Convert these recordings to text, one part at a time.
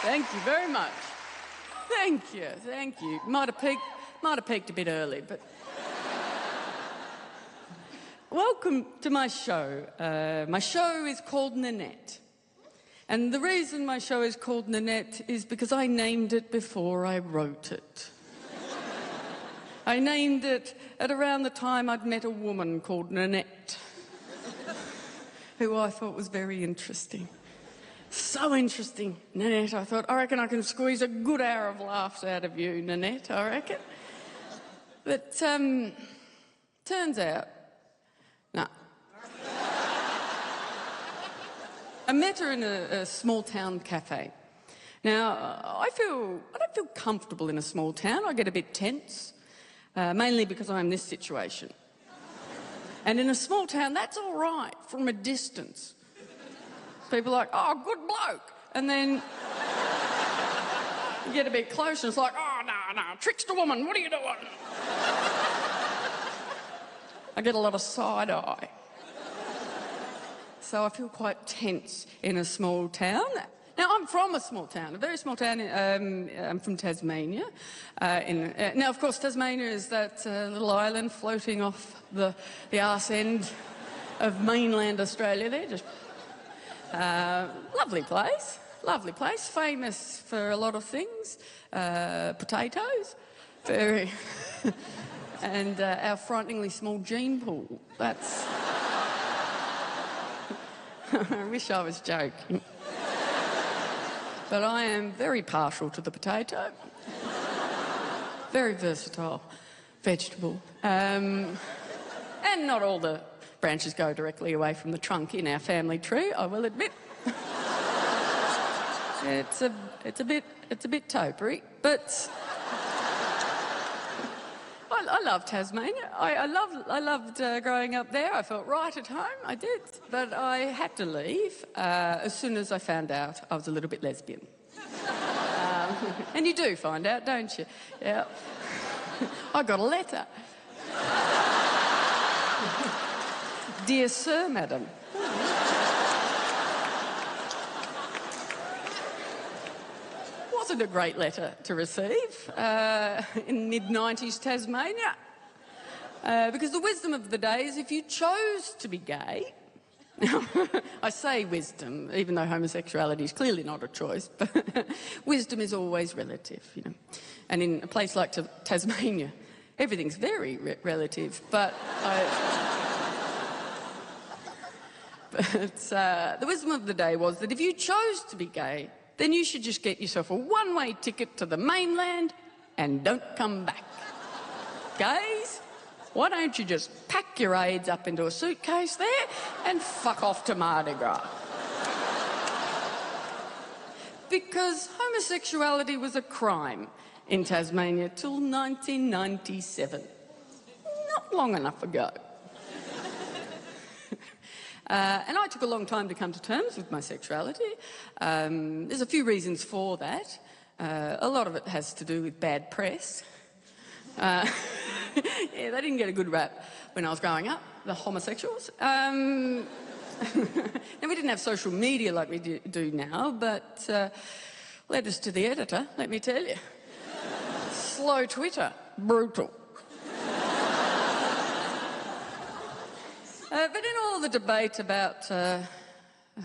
Thank you very much. Thank you, thank you. Might have peaked a bit early, but... Welcome to my show. My show is called Nanette. And the reason my show is called Nanette is because I named it before I wrote it. I named it at around the time I'd met a woman called Nanette, who I thought was very interesting. So interesting, Nanette. I thought, I reckon I can squeeze a good hour of laughs out of you, Nanette, I reckon. But turns out, no. I met her in a small town cafe. Now, I don't feel comfortable in a small town. I get a bit tense, mainly because I'm in this situation. And in a small town, that's all right from a distance. People are like, oh, good bloke. And then you get a bit closer and it's like, oh, no, trickster woman, what are you doing? I get a lot of side eye. So I feel quite tense in a small town. Now, I'm from a small town, a very small town. I'm from Tasmania. Now, of course, Tasmania is that little island floating off the arse end of mainland Australia there. Just lovely place, famous for a lot of things. Potatoes, very... and our frighteningly small gene pool. That's... I wish I was joking. But I am very partial to the potato. Very versatile vegetable. And not all the branches go directly away from the trunk in our family tree, I will admit. It's a bit topiary, but I love Tasmania. I loved growing up there. I felt right at home, I did. But I had to leave as soon as I found out I was a little bit lesbian. And you do find out, don't you? Yeah. I got a letter. Dear Sir, Madam. Wasn't a great letter to receive in mid-90s Tasmania. Because the wisdom of the day is if you chose to be gay... Now, I say wisdom, even though homosexuality is clearly not a choice, but wisdom is always relative, you know. And in a place like Tasmania, everything's very relative, but the wisdom of the day was that if you chose to be gay, then you should just get yourself a one-way ticket to the mainland and don't come back. Gays, why don't you just pack your AIDS up into a suitcase there and fuck off to Mardi Gras? Because homosexuality was a crime in Tasmania till 1997. Not long enough ago. And I took a long time to come to terms with my sexuality. There's a few reasons for that. A lot of it has to do with bad press. Yeah, they didn't get a good rap when I was growing up, the homosexuals. And we didn't have social media like we do now, but letters to the editor, let me tell you. Slow Twitter, brutal. But in all the debate about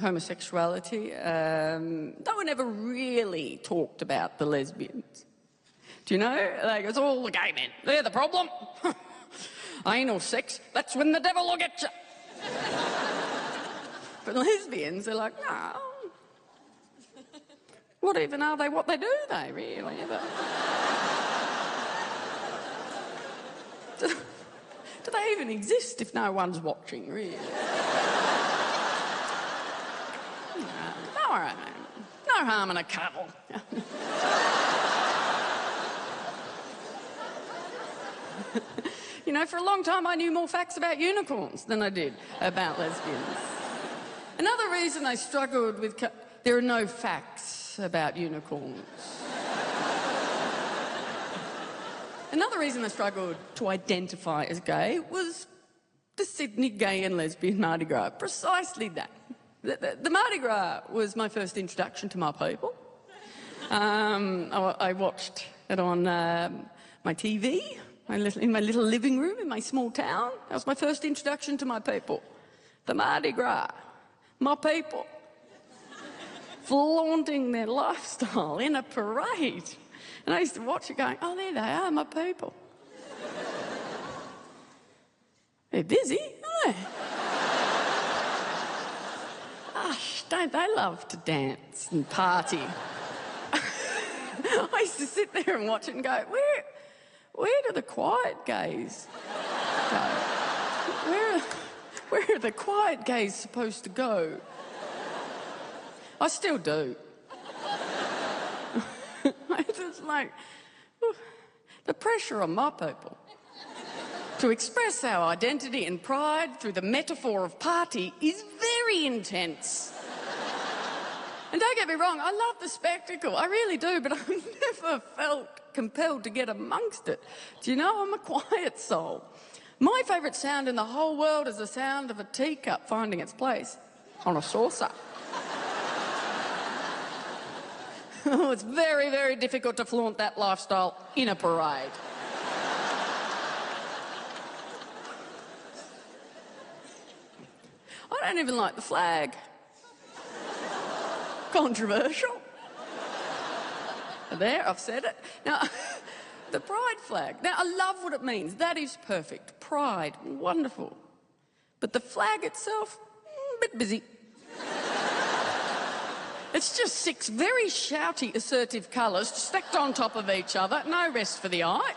homosexuality, no one ever really talked about the lesbians. Do you know? Like, it's all the gay men. They're the problem. Anal sex, that's when the devil will get you. But lesbians, they're like, no. What even are they? What they do, they really? Do they even exist if no one's watching, really? No, all right, man. No harm in a cuddle. You know, for a long time I knew more facts about unicorns than I did about lesbians. Another reason I struggled with... There are no facts about unicorns. Another reason I struggled to identify as gay was the Sydney Gay and Lesbian Mardi Gras. Precisely that. The Mardi Gras was my first introduction to my people. I watched it on my TV, in my little living room in my small town. That was my first introduction to my people. The Mardi Gras. My people. Flaunting their lifestyle in a parade. And I used to watch it going, oh, there they are, my people. They're busy, aren't they? Gosh, don't they love to dance and party? I used to sit there and watch it and go, where do the quiet gays go? Where are the quiet gays supposed to go? I still do. It's just like, the pressure on my people to express our identity and pride through the metaphor of party is very intense. And don't get me wrong, I love the spectacle, I really do, but I've never felt compelled to get amongst it. Do you know, I'm a quiet soul. My favourite sound in the whole world is the sound of a teacup finding its place on a saucer. Oh, it's very, very difficult to flaunt that lifestyle in a parade. I don't even like the flag. Controversial. There, I've said it. Now, the pride flag. Now, I love what it means. That is perfect. Pride, wonderful. But the flag itself, a bit busy. It's just 6 very shouty, assertive colours stacked on top of each other. No rest for the eye.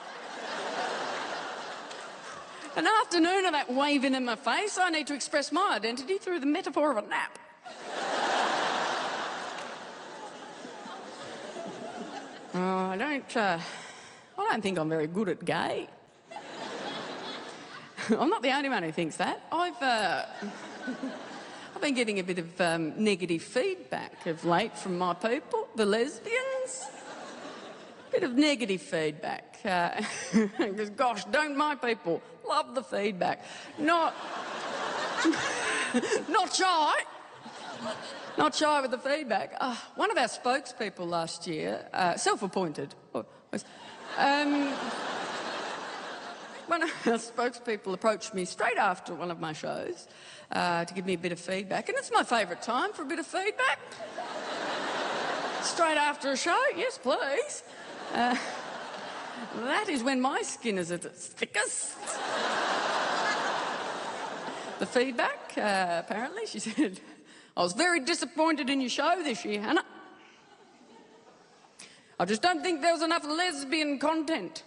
An afternoon of that waving in my face, I need to express my identity through the metaphor of a nap. I don't think I'm very good at gay. I'm not the only one who thinks that. I've been getting a bit of negative feedback of late from my people, the lesbians. A bit of negative feedback. Because, gosh, don't my people love the feedback. Not shy. Not shy with the feedback. One of our spokespeople last year, self-appointed, one of our spokespeople approached me straight after one of my shows to give me a bit of feedback, and it's my favourite time for a bit of feedback. Straight after a show, yes, please. That is when my skin is at its thickest. The feedback, apparently, she said, I was very disappointed in your show this year, Hannah. I just don't think there was enough lesbian content.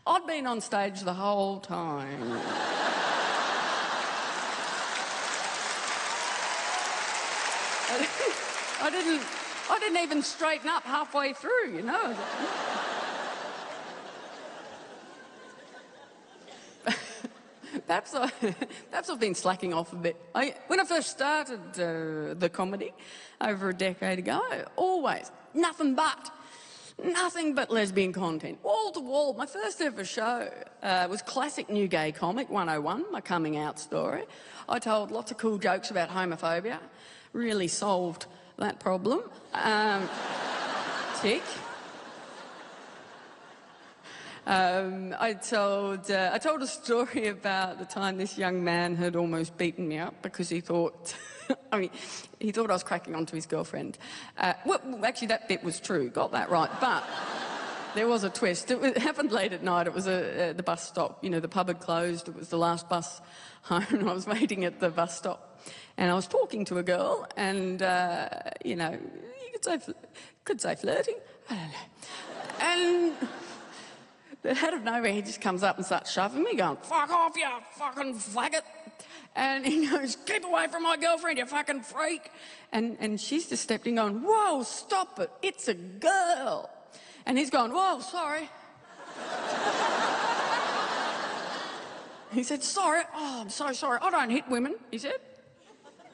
I'd been on stage the whole time. I didn't even straighten up halfway through, you know. Perhaps I've been slacking off a bit. When I first started the comedy over a decade ago, always nothing but lesbian content, wall to wall. My first ever show was classic new gay comic 101, my coming out story. I told lots of cool jokes about homophobia, really solved that problem. Tick. I told a story about the time this young man had almost beaten me up because he thought, he thought I was cracking onto his girlfriend. Well, actually, that bit was true, got that right, but there was a twist. It happened late at night. It was the bus stop. You know, the pub had closed. It was the last bus home, and I was waiting at the bus stop. And I was talking to a girl, and, you know, you could say flirting. I don't know. And out of nowhere, he just comes up and starts shoving me, going, fuck off, you fucking faggot. And he goes, keep away from my girlfriend, you fucking freak. And she's just stepped in going, whoa, stop it, it's a girl. And he's going, whoa, sorry. He said, sorry, oh, I'm so sorry, I don't hit women, he said.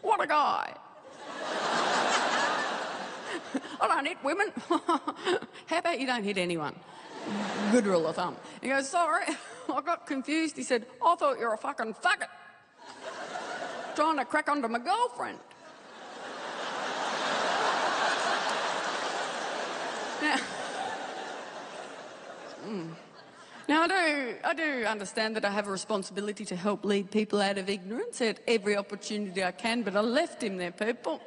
What a guy. I don't hit women. How about you don't hit anyone? Good rule of thumb. He goes, sorry, I got confused. He said, I thought you were a fucking faggot. trying to crack onto my girlfriend. Now, I do understand that I have a responsibility to help lead people out of ignorance at every opportunity I can, but I left him there, people.